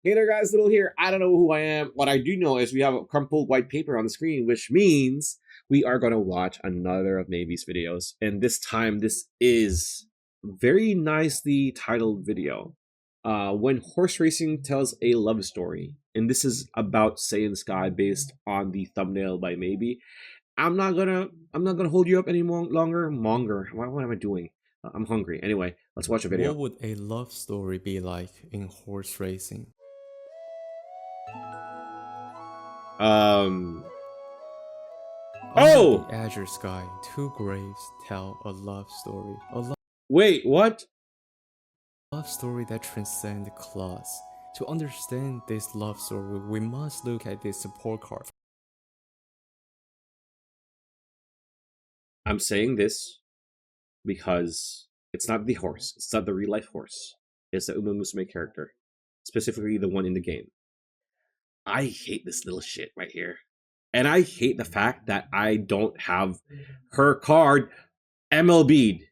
Hey there, guys, Little here. I don't know who I am. What I do know is we have a crumpled white paper on the screen, which means we are going to watch another of Navy's videos. And this time, this is a very nicely titled video. When horse racing tells a love story. And this is about Seiun Sky based on the thumbnail by Maybe. I'm not gonna hold you up any longer. What am I doing? I'm hungry. Anyway, let's watch a video. What would a love story be like in horse racing? Um. Under Oh, the azure sky, two graves tell a love story. wait, what? Love story that transcends class. To understand this love story, we must look at the support card. I'm saying this because it's not the horse. It's not the real life horse. It's the Uma Musume character, specifically the one in the game. I hate this little shit right here, and I hate the fact that I don't have her card MLB'd.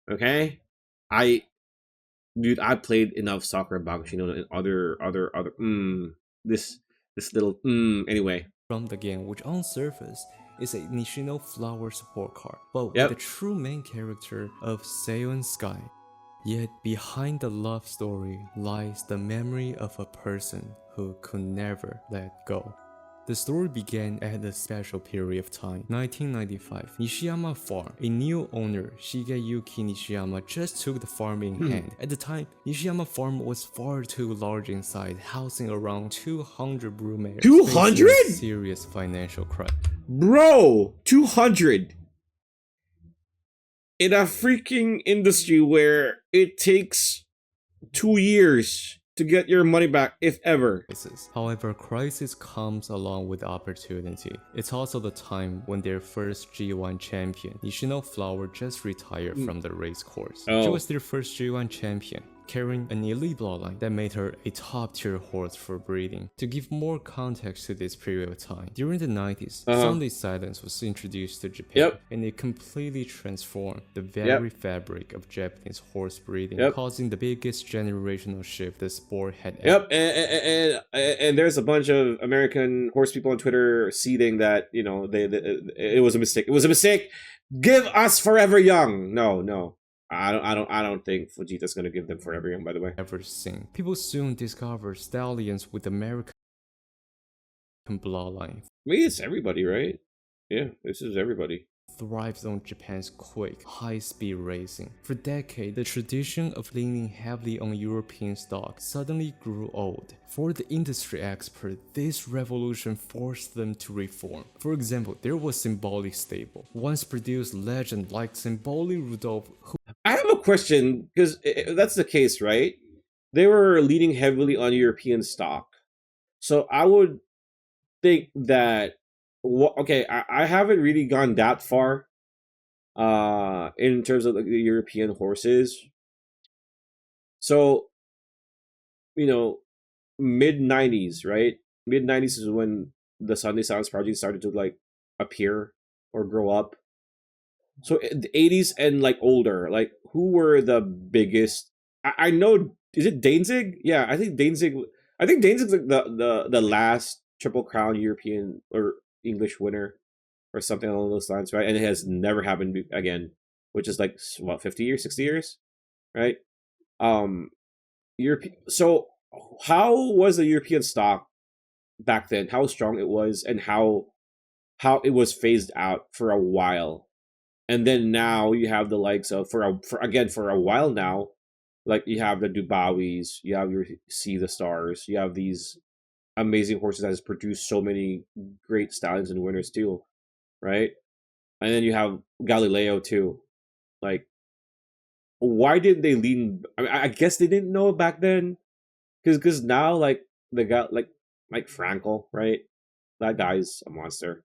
Okay, I dude, I played enough soccer and Bakushino and other. This little anyway. From the game, which on surface is a Nishino flower support card, but with the Yep. true main character of Seiun Sky. Yet behind the love story lies the memory of a person who could never let go. The story began at a special period of time, 1995. Nishiyama Farm, a new owner, Shigeyuki Nishiyama, just took the farm in hand. At the time, Nishiyama Farm was far too large in size, housing around 200 broodmares. 200? Facing a serious financial crisis. Bro, 200 in a freaking industry where it takes 2 years to get your money back, if ever. However, crisis comes along with opportunity. It's also the time when their first G1 champion, Nishino Flower, just retired from the race course. She was their first G1 champion, carrying an elite bloodline that made her a top-tier horse for breeding. To give more context to this period of time, during the 90s, Sunday Silence was introduced to Japan, and it completely transformed the very fabric of Japanese horse breeding, causing the biggest generational shift the sport had ever. And there's a bunch of American horse people on Twitter seething that it was a mistake. It was a mistake. Give us Forever Young. No. I don't think Fujita's gonna give them Forever Young, by the way. Ever seen. People soon discovered stallions with American bloodline. I mean, it's everybody, right? Yeah, this is everybody. Thrives on Japan's quick, high-speed racing. For decades, the tradition of leaning heavily on European stock suddenly grew old. For the industry expert, this revolution forced them to reform. For example, there was Symbolic Stable, once produced legend like Symbolic Rudolph, who I have a question, because that's the case, right? They were leaning heavily on European stock. So I would think that okay, I haven't really gone that far in terms of like the European horses. So, mid 90s, right? Mid 90s is when the Sunday Silence project started to like appear or grow up. So the 80s and like older, like who were the biggest? I know, is it Danzig? Yeah, I think Danzig. I think Danzig's like the last Triple Crown European or English winner or something along those lines, right? And it has never happened again, which is like what, 50 years, 60 years, right? Europe. So how was the European stock back then? How strong it was, and how it was phased out for a while, and then now you have the likes of for a while now, like you have the Dubawis, you have your See the Stars, you have these amazing horses that has produced so many great stallions and winners too, right? And then you have Galileo too. Like, why did they lean? I mean, I guess they didn't know back then, because now like they got like Frankel, right? That guy's a monster.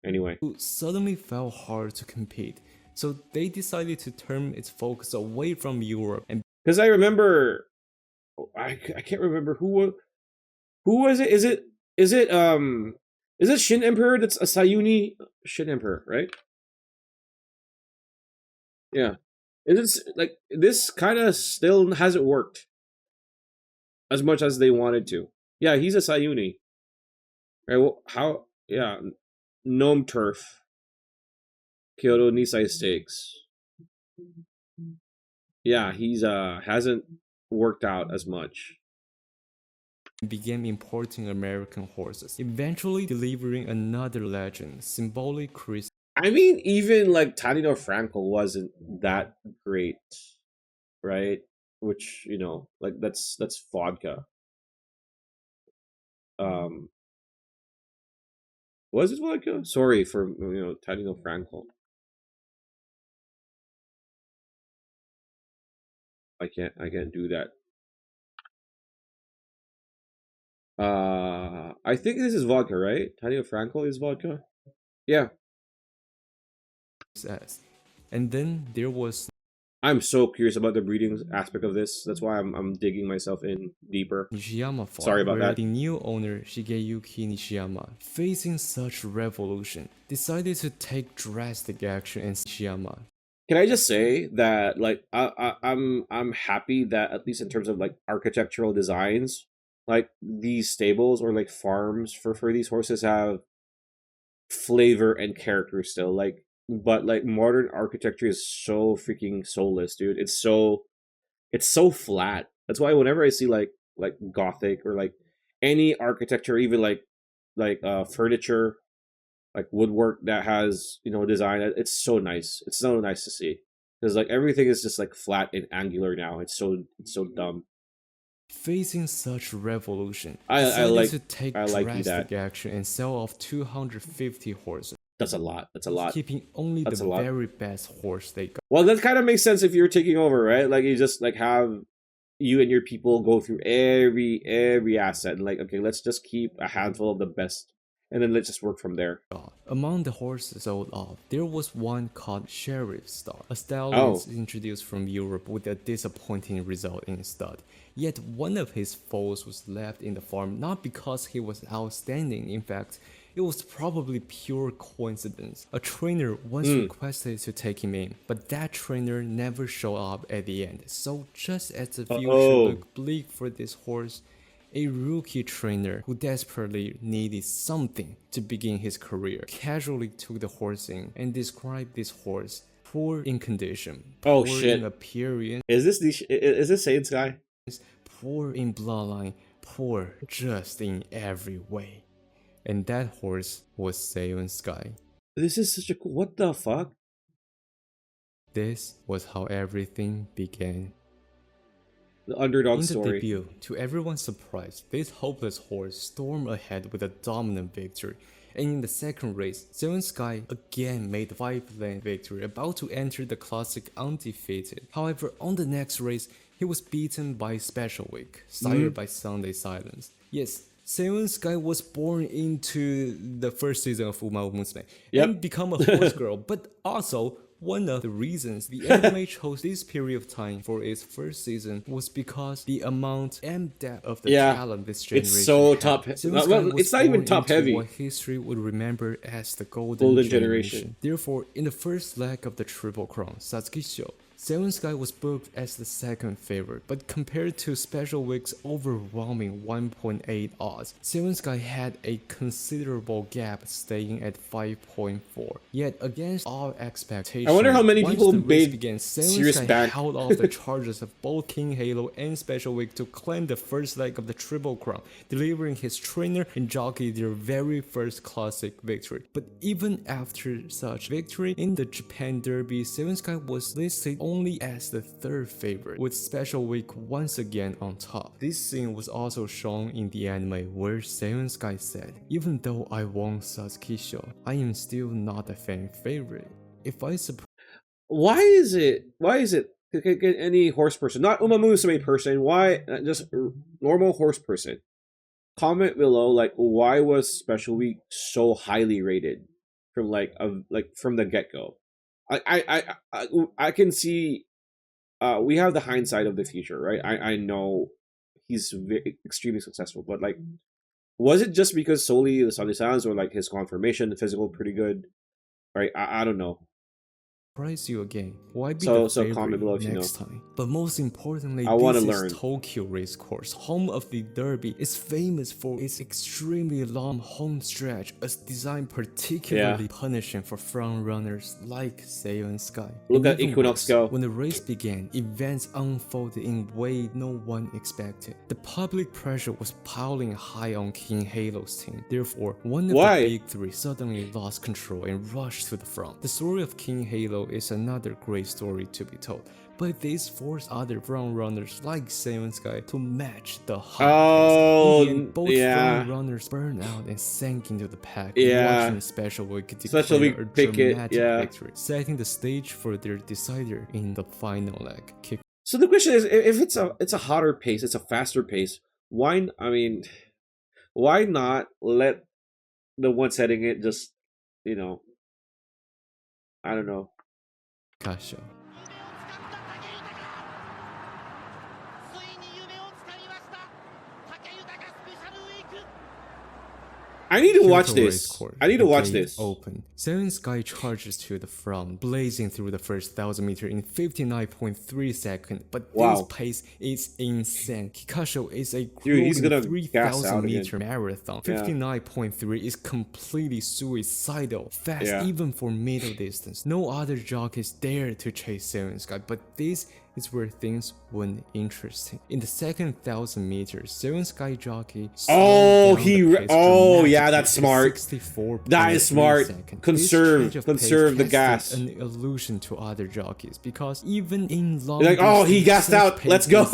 Anyway, suddenly fell hard to compete. So they decided to turn its focus away from Europe and because I remember, I can't remember who was it? Is it Shin Emperor? That's a Sayuni Shin Emperor, right? Yeah. Is it like this kind of still hasn't worked as much as they wanted to. Yeah, he's a Sayuni. Right? Well, how? Yeah, Gnome Turf, Kyoto Nisai Stakes. Yeah, he's hasn't worked out as much. Began importing American horses, eventually delivering another legend, symbolic Chris. I mean, even like Tanino Frankel wasn't that great, right? Which, you know, like that's vodka. Um, was it vodka? Sorry for, you know, Tanino Frankel. I can't do that. I think this is vodka, right? Tanino Frankel is vodka. Yeah, S. And then there was I'm so curious about the breeding aspect of this. That's why I'm digging myself in deeper. Nishiyama Sorry Farm, about where that. the new owner, Shigeyuki Nishiyama, facing such revolution, decided to take drastic action in Nishiyama. Can I just say that like I'm happy that at least in terms of like architectural designs, like these stables or like farms for these horses have flavor and character still. Like, but like modern architecture is so freaking soulless, dude. It's so flat. That's why whenever I see like gothic or like any architecture, even like furniture, like woodwork that has, you know, design, it's so nice. It's so nice to see because like everything is just like flat and angular now. It's so dumb. Facing such revolution, I decided like to take I like you drastic that. action and sell off 250 horses, That's a lot. That's a lot. keeping only the That's a lot. very best horse they got. Well, that kind of makes sense if you're taking over, right? Like you just like have you and your people go through every asset and like, okay, let's just keep a handful of the best and then let's just work from there. Among the horses sold off, there was one called Sheriff Star, a stallion Oh. introduced from Europe with a disappointing result in stud. Yet one of his foals was left in the farm not because he was outstanding, in fact, it was probably pure coincidence. A trainer once requested to take him in, but that trainer never showed up at the end. So just as the future Oh. looked bleak for this horse, a rookie trainer who desperately needed something to begin his career casually took the horse in and described this horse poor in condition, Oh poor shit. in appearance, Is this Seiun Sky? poor in bloodline, poor just in every way. And that horse was Seiun Sky. This is such a cool. What the fuck? This was how everything began. The underdog In the story. debut, to everyone's surprise, this hopeless horse stormed ahead with a dominant victory. And in the second race, Seiun Sky again made a 5-lane victory, about to enter the classic undefeated. However, on the next race, he was beaten by Special Week, sired by Sunday Silence. Yes, Seiun Sky was born into the first season of Uma Musume and become a horse girl, but also one of the reasons the anime chose this period of time for its first season was because the amount and depth of the talent this generation it's so had. top. Seiun Sky Well, was it's not even born top into heavy. what history would remember as the golden generation. Therefore, in the first leg of the Triple Crown, Satsuki-sho, Seiun Sky was booked as the second favorite, but compared to Special Week's overwhelming 1.8 odds, Seiun Sky had a considerable gap, staying at 5.4. Yet against all expectations, I wonder how many once people the race made began, Seiun serious Sky back. held off the charges of both King Halo and Special Week to claim the first leg of the Triple Crown, delivering his trainer and jockey their very first classic victory. But even after such victory in the Japan Derby, Seiun Sky was listed only as the third favorite, with Special Week once again on top. This scene was also shown in the anime where Seiun Sky said, "Even though I won Satsuki-sho, I am still not a fan favorite. If I Why is it? Can any horse person, not Uma Musume person, why just normal horse person? Comment below, like, why was Special Week so highly rated from from the get go? I can see. We have the hindsight of the future, right? I know he's extremely successful, but like, was it just because solely the Sunday Sounds or like his confirmation, the physical pretty good, right? I don't know. surprise you again. Why be So the comment below favorite if you next know. time? But most importantly, I wanna this learn. is Tokyo Racecourse, home of the Derby. It's famous for its extremely long home stretch, as designed particularly punishing for front runners like Seiun Sky. Look And at even Equinox worse, go. when the race began, events unfolded in way no one expected. The public pressure was piling high on King Halo's team. Therefore, one of Why? the big three suddenly lost control and rushed to the front. The story of King Halo is another great story to be told, but this forced other front runners like Seiun Sky to match the hot pace. In the end, both front runners burned out and sank into the pack, watching Special Week declare a dramatic victory, setting the stage for their decider in the final leg. So the question is, if it's a hotter pace, it's a faster pace, why, I mean, why not let the one setting it just, you know, I don't know. Kasha. I need to watch this. I need to watch this. Open. Seiun Sky charges to the front, blazing through the first 1000 meters in 59.3 seconds. But this pace is insane. Kikasho is a grueling 3000 meter marathon. 59.3 is completely suicidal, fast even for middle distance. No other jockeys dare to chase Seiun Sky, but this is where things went interesting. In the second 1000 meters, Seiun Sky jockey that's smart. That is smart. Conserve the gas. An illusion to other jockeys, because even in long he gassed out. Let's go.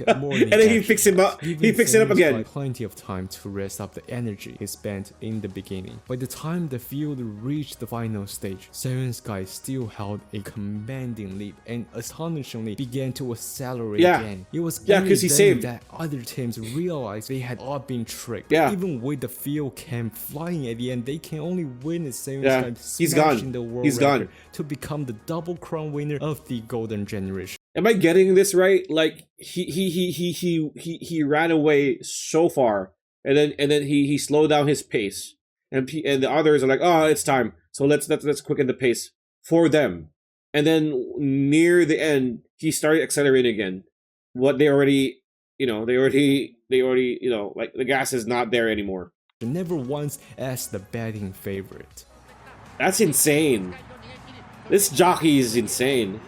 And then he picks him up. He picks it up again. Plenty of time to rest up the energy he spent in the beginning. By the time the field reached the final stage, Seiun Sky still held a commanding lead and astonishingly began to accelerate again. It was because he saved that other teams realized they had all been tricked. Even with the field cam flying at the end, they can only witness Seiun Sky smashing the world record to become the double crown winner of the golden generation. Am I getting this right? Like he ran away so far, and then he slowed down his pace, and the others are like, oh, it's time. So let's quicken the pace for them. And then near the end, he started accelerating again. What they already, like the gas is not there anymore. Never once as the betting favorite. That's insane. This jockey is insane.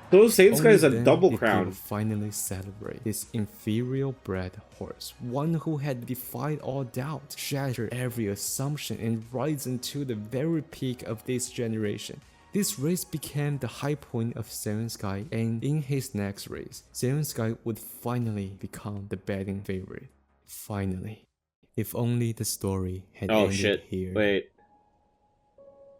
So Seiun Sky is a double crown. Finally celebrate this inferior bred horse, one who had defied all doubt, shattered every assumption, and risen to the very peak of this generation. This race became the high point of Seiun Sky, and in his next race, Seiun Sky would finally become the betting favorite. Finally. If only the story had ended here. Wait.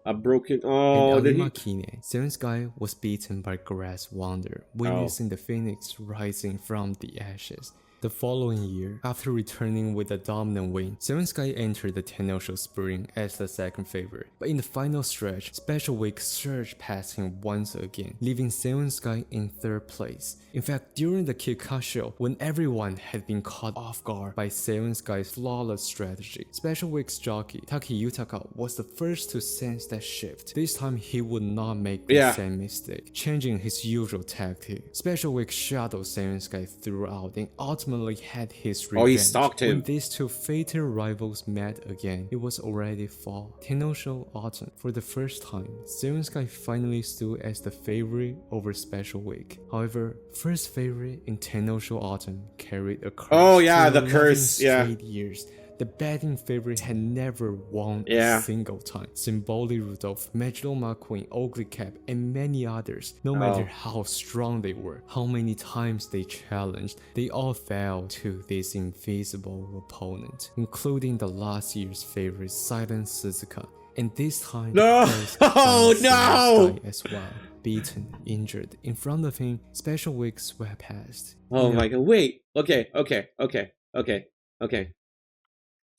A broken... Oh, did Seiun Sky was beaten by Grass Wonder, witnessing the phoenix rising from the ashes. The following year, after returning with a dominant win, Seiun Sky entered the Tenno Spring as the second favorite. But in the final stretch, Special Week surged past him once again, leaving Seiun Sky in third place. In fact, during the Kikasho, when everyone had been caught off guard by Seiun Sky's flawless strategy, Special Week's jockey Taki Yutaka was the first to sense that shift. This time, he would not make the same mistake, changing his usual tactic. Special Week shadowed Seiun Sky throughout and ultimately had his revenge. He stalked him. When these two fatal rivals met again, it was already fall. Tenno Autumn. For the first time, Seiun Sky finally stood as the favorite over Special Week. However, first favorite in Tenno Autumn carried a curse. The curse. Years. The betting favorite had never won a single time. Symboli Rudolph, Magelo McQueen, Ugly Cap, and many others. No matter how strong they were, how many times they challenged, they all fell to this invisible opponent, including the last year's favorite Silent Suzuka. And this time, as well. Beaten, injured. In front of him, Special Week swept past. My god, wait. Okay.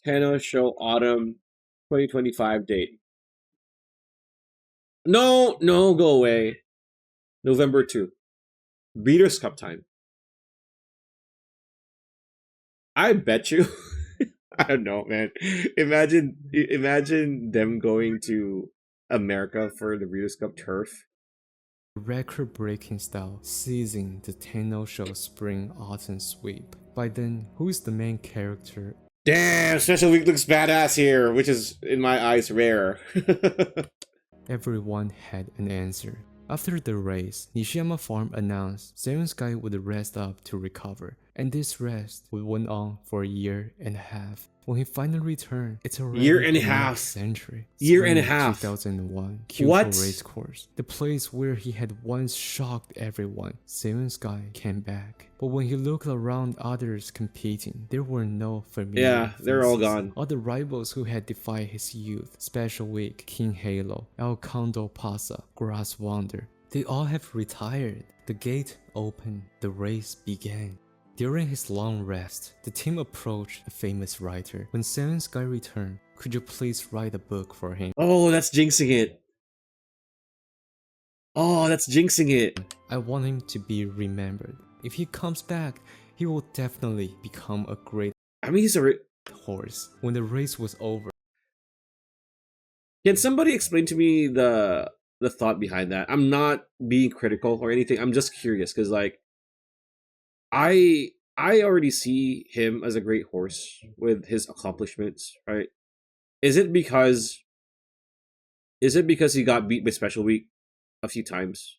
Tenno Autumn 2025 date. No, go away. November 2. Breeders' Cup time. I bet you I don't know, man. Imagine them going to America for the Breeders' Cup Turf. Record-breaking style, seizing the Tenno-Show Spring-Autumn sweep. By then, who is the main character? Damn, Special Week looks badass here, which is, in my eyes, rare. Everyone had an answer. After the race, Nishiyama Farm announced Seiun Sky would rest up to recover, and this rest would went on for a year and a half. When he finally returned, it's already year and a half. Century. Year and a half. 2001, What? race course. The place where he had once shocked everyone. Seiun Sky came back. But when he looked around others competing, there were no familiar Yeah, they're all faces. gone. All the rivals who had defied his youth, Special Week, King Halo, El Condo Pasa, Grass Wander, they all have retired. The gate opened, the race began. During his long rest, the team approached a famous writer. When Seiun Sky returned, could you please write a book for him? Oh, that's jinxing it. Oh, that's jinxing it. I want him to be remembered. If he comes back, he will definitely become a great I mean, he's a... horse. When the race was over, Can somebody explain to me the thought behind that? I'm not being critical or anything. I'm just curious because, like, I already see him as a great horse with his accomplishments, right? Is it because he got beat by Special Week a few times?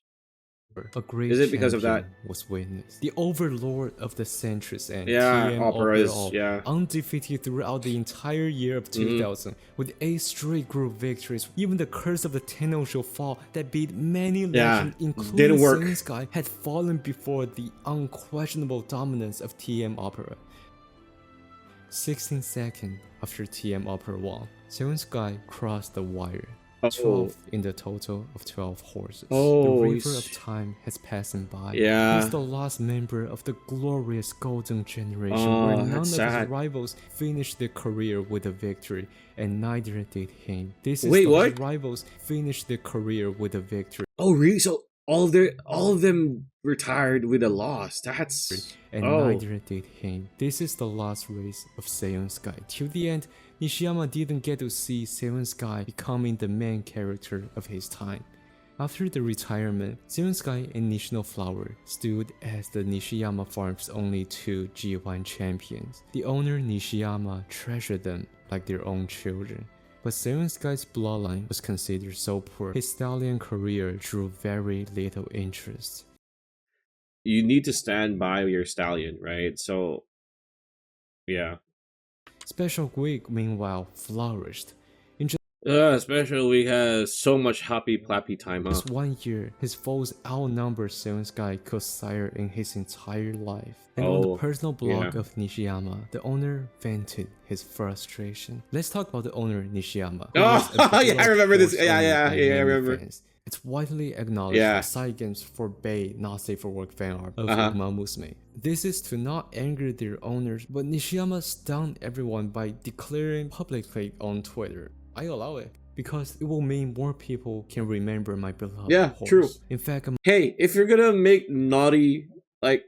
a great Is it because of that? champion was witnessed. The overlord of the centuries and Yeah, TM Operas, overall, yeah. undefeated throughout the entire year of 2000, with 8 straight group victories. Even the curse of the Tenno-Show fall that beat many legends, including didn't work. Seiun Sky, had fallen before the unquestionable dominance of TM Opera. 16 seconds after TM Opera won, Seiun Sky crossed the wire. 12th in the total of 12 horses. Oh, the river of time has passed him by. Yeah. He's the last member of the glorious golden generation Oh, where none of that's his sad. rivals finished their career with a victory, and neither did him. This is Wait, the what? rivals finished their career with a victory, Oh, really? So all of them retired with a loss. That's and neither did him. This is the last race of Seiun Sky. Till the end, Nishiyama didn't get to see Seiun Sky becoming the main character of his time. After the retirement, Seiun Sky and National Flower stood as the Nishiyama Farm's only 2 G1 champions. The owner Nishiyama treasured them like their own children. But Seiun Sky's bloodline was considered so poor, his stallion career drew very little interest. You need to stand by your stallion, right? So, yeah. Special Week, meanwhile, flourished. In Special Week has so much happy plappy time, huh? just 1 year, his foes outnumbered Seiun Sky could sire in his entire life. And on the personal blog of Nishiyama, the owner vented his frustration. Let's talk about the owner Nishiyama. Oh, yeah, I remember this. Yeah, I remember. Fans. It's widely acknowledged that side games forbade not safe for work fan art of Uma Musume. This is to not anger their owners, but Nishiyama stunned everyone by declaring publicly on Twitter, I allow it, because it will mean more people can remember my beloved horse. True. In fact, Hey, if you're gonna make naughty, like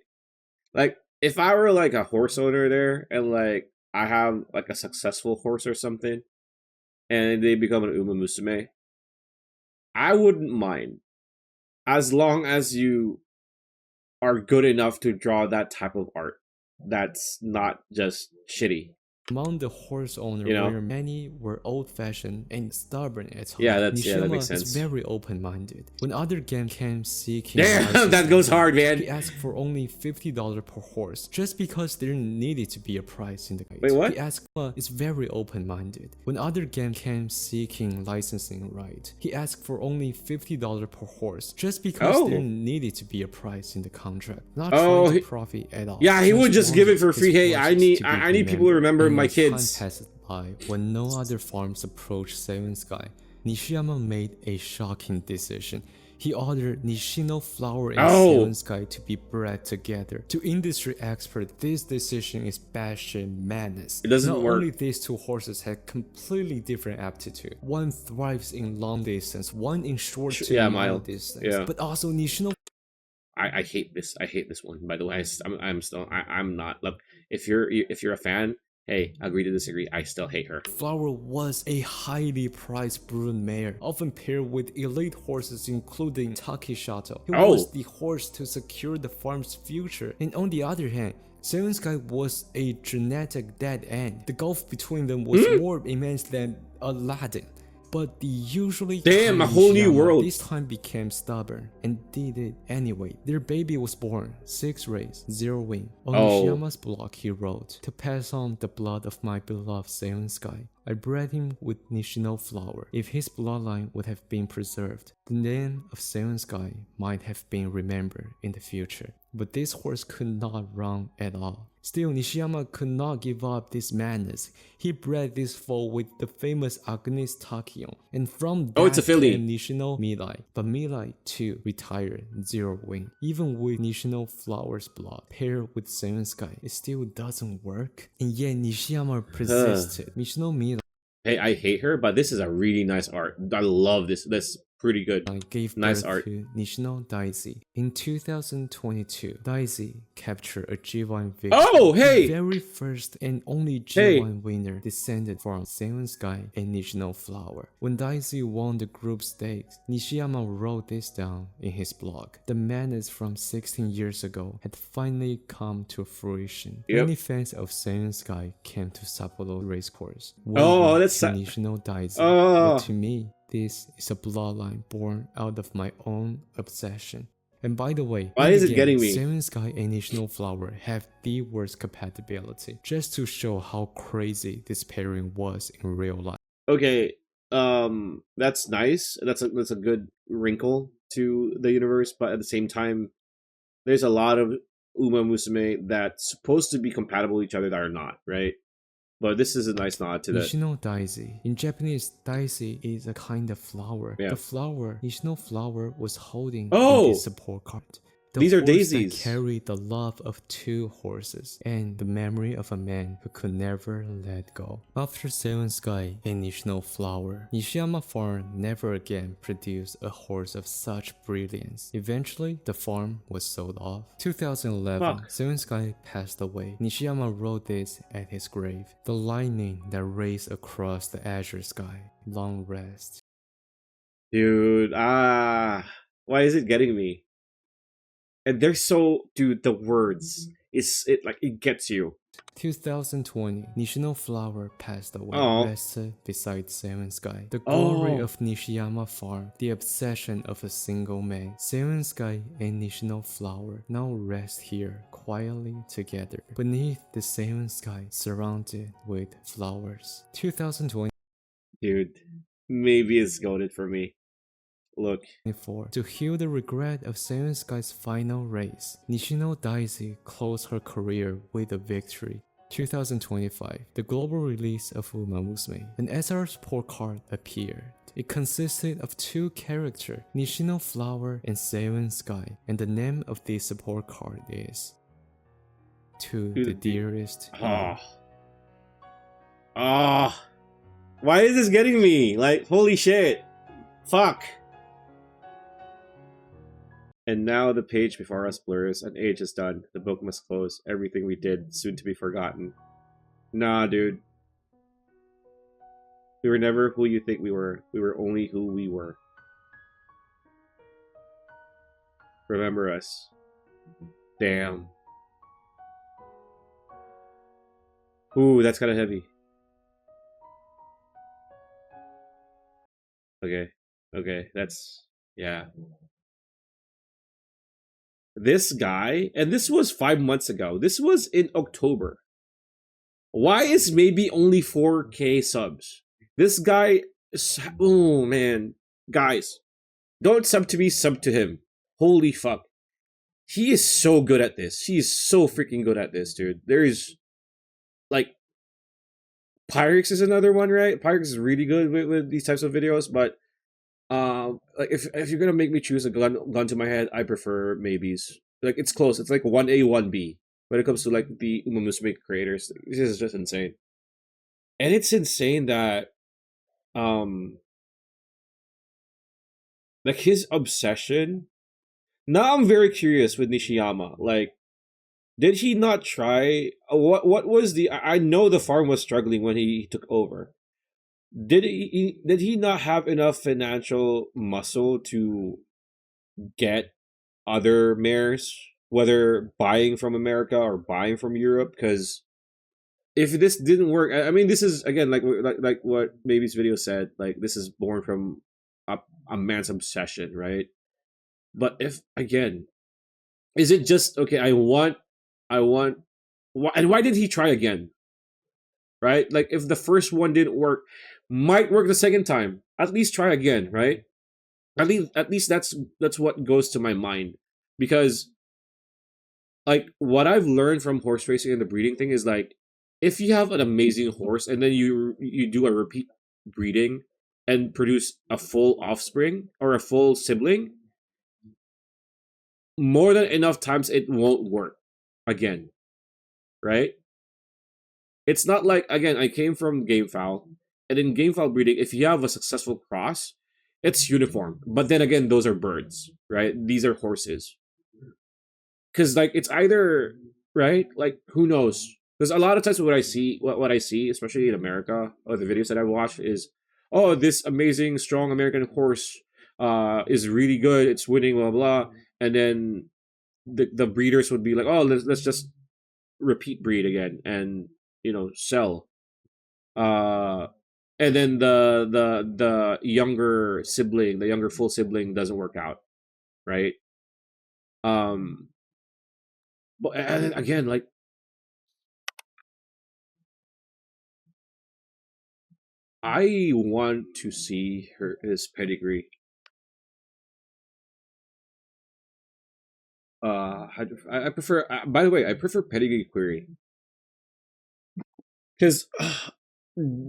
if I were like a horse owner there and like I have like a successful horse or something, and they become an Uma Musume, I wouldn't mind, as long as you are good enough to draw that type of art that's not just shitty. among the horse owners, You know? where many were old-fashioned and stubborn at heart, Yeah, that Nishiyama makes sense. is very open-minded. When other games came seeking Damn, that licensing, goes hard, man. he asked for only $50 per horse, just because there needed to be a price in the guide. Wait, what? He asked is very open-minded. When other games came seeking licensing right, he asked for only $50 per horse, just because there needed to be a price in the contract. Not trying to profit at all. Yeah, he would just give it for free. Hey, I need people people to remember my kids. Time passed by when no other farms approached Seiun Sky. Nishiyama made a shocking decision. He ordered Nishino Flower and Seiun Sky to be bred together. To industry experts, this decision is batshit madness. It doesn't Not work. only these two horses had completely different aptitude. One thrives in long distance, one in short to mile distance. Yeah. But also Nishino I hate this. I hate this one. By the way, I'm not. Look, if you're a fan hey, agree to disagree. I still hate her. Flower was a highly prized broodmare, often paired with elite horses including Takishato. He was the horse to secure the farm's future, and on the other hand, Seiun Sky was a genetic dead end. The gulf between them was more immense than Aladdin. But the usually a whole new world this time became stubborn and did it anyway. Their baby was born, 6 rays, 0 wing. On Nishiyama's blog he wrote, "To pass on the blood of my beloved Seiun Sky, I bred him with Nishino flower. If his bloodline would have been preserved, the name of Seiun Sky might have been remembered in the future." But this horse could not run at all. Still, Nishiyama could not give up this madness. He bred this foal with the famous Agnes Takion, and from that it's a filly. came Nishino Milai. But Milai too retired, 0 wing. Even with Nishino Flower's blood paired with Seiun Sky, it still doesn't work. And yet Nishiyama persisted. Nishino Milai, hey, I hate her, but this is a really nice art. I love this. That's pretty good. Gave nice birth art to Nishino Daisy. In 2022, Daisy captured a G1 victory. Oh, hey! The very first and only G1 winner descended from Seiun Sky and Nishino Flower. When Daisy won the group stakes, Nishiyama wrote this down in his blog. The madness from 16 years ago had finally come to fruition. Many fans of Seiun Sky came to Sapporo Racecourse. That's Nishino Daisy. But to me, this is a bloodline born out of my own obsession. And by the way, why is it getting me? Seiun Sky and Nishino Flower have the worst compatibility, just to show how crazy this pairing was in real life. Okay, that's nice. That's a good wrinkle to the universe, but at the same time, there's a lot of Uma Musume that's supposed to be compatible with each other that are not, right? But this is a nice nod to that. Nishino Daisy. In Japanese, daisy is a kind of flower. Yeah. The flower Nishino Flower was holding in the support card. These are daisies. That carry the love of 2 horses and the memory of a man who could never let go. After Seiun Sky and Nishino Flower, Nishiyama Farm never again produced a horse of such brilliance. Eventually, the farm was sold off. 2011, Seiun Sky passed away. Nishiyama wrote this at his grave. "The lightning that raced across the azure sky. Long rest." Dude, why is it getting me? And they're so, dude, the words, it gets you. 2020, Nishino Flower passed away, rested beside Seiun Sky. The glory of Nishiyama Farm, the obsession of a single man. Seiun Sky and Nishino Flower now rest here quietly together, beneath the Seiun Sky, surrounded with flowers. 2020. Dude, maybe it's goated for me. Look. To heal the regret of Seiun Sky's final race, Nishino Daisy closed her career with a victory. 2025, the global release of Uma Musume, an SR support card appeared. It consisted of 2 characters, Nishino Flower and Seiun Sky, and the name of the support card is To the Dearest. Why is this getting me? Like, holy shit. Fuck. And now the page before us blurs. An age is done. The book must close. Everything we did, soon to be forgotten. Nah, dude. We were never who you think we were. We were only who we were. Remember us. Damn. Ooh, that's kind of heavy. Okay, that's... yeah. This guy, and this was 5 months ago. This was in October. Why is maybe only 4K subs? This guy, oh man. Guys, don't sub to me, sub to him. Holy fuck. He is so good at this. He is so freaking good at this, dude. There's, like, Pyrex is another one, right? Pyrex is really good with these types of videos, but like if you're gonna make me choose a gun to my head, I prefer maybes. Like, it's close. It's like 1A, 1B when it comes to like the Uma Musume creators. This is just insane. And it's insane that like his obsession. Now I'm very curious with Nishiyama. Like, Did he not try? What was the? I know the farm was struggling when he took over. Did he not have enough financial muscle to get other mares, whether buying from America or buying from Europe? Because if this didn't work, I mean, this is again like what Maybe's video said. Like this is born from a man's obsession, right? But if again, is it just okay? I want, and why did he try again? Right? Like if the first one didn't work, might work the second time. At least try again, right? At least that's what goes to my mind because like what I've learned from horse racing and the breeding thing is like if you have an amazing horse and then you do a repeat breeding and produce a full offspring or a full sibling, more than enough times it won't work again, right? It's not like again I came from game fowl, and in game fowl breeding, if you have a successful cross, it's uniform. But then again, those are birds, right? These are horses. Because like it's either right, like who knows? Because a lot of times what I see, especially in America, or the videos that I watch is, oh, this amazing strong American horse, is really good. It's winning, blah blah, and then the breeders would be like, oh, let's just repeat breed again and sell. Uh, and then the younger sibling, the younger full sibling doesn't work out, right? Um, but and again, like I want to see his pedigree. I prefer. By the way, I prefer pedigree query because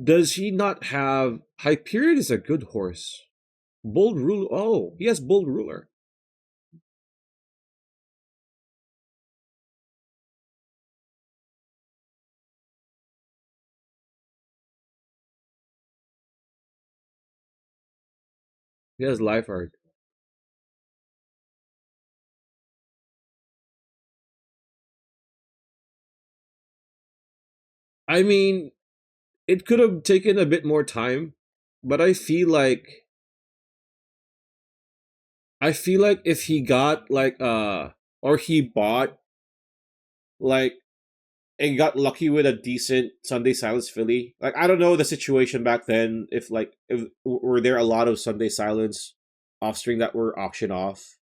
does he not have Hyperion? Is a good horse. Bold ruler. Oh, he has bold ruler. He has life art. I mean, it could have taken a bit more time, but I feel like if he got like or he bought like and got lucky with a decent Sunday Silence filly. Like I don't know the situation back then if were there a lot of Sunday Silence offspring that were auctioned off,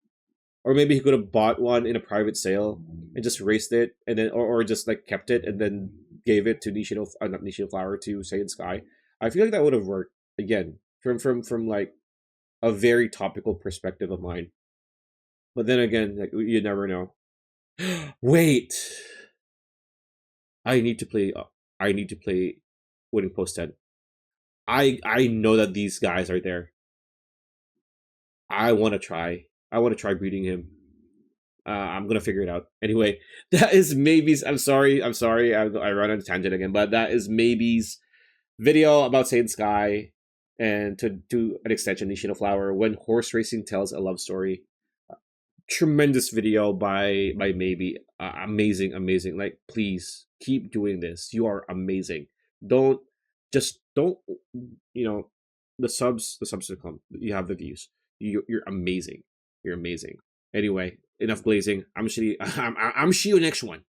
or maybe he could have bought one in a private sale and just raced it and then or just like kept it and then gave it to not Nishiyama Flower to Seiun Sky. I feel like that would have worked again from like a very topical perspective of mine. But then again, like you never know. Wait, I need to play. I need to play Winning Post 10. I know that these guys are there. I want to try. I want to try breeding him. I'm gonna figure it out. Anyway, that is maybe's. I'm sorry. I'm sorry. I run on a tangent again, but that is maybe's video about Seiun Sky, and to an extension, Nishino Flower. When horse racing tells a love story. Tremendous video by maybe amazing, amazing. Like please keep doing this. You are amazing. Don't don't you know the subs will come. You have the views. You're amazing. You're amazing. Anyway, enough blazing. I'm see you next one.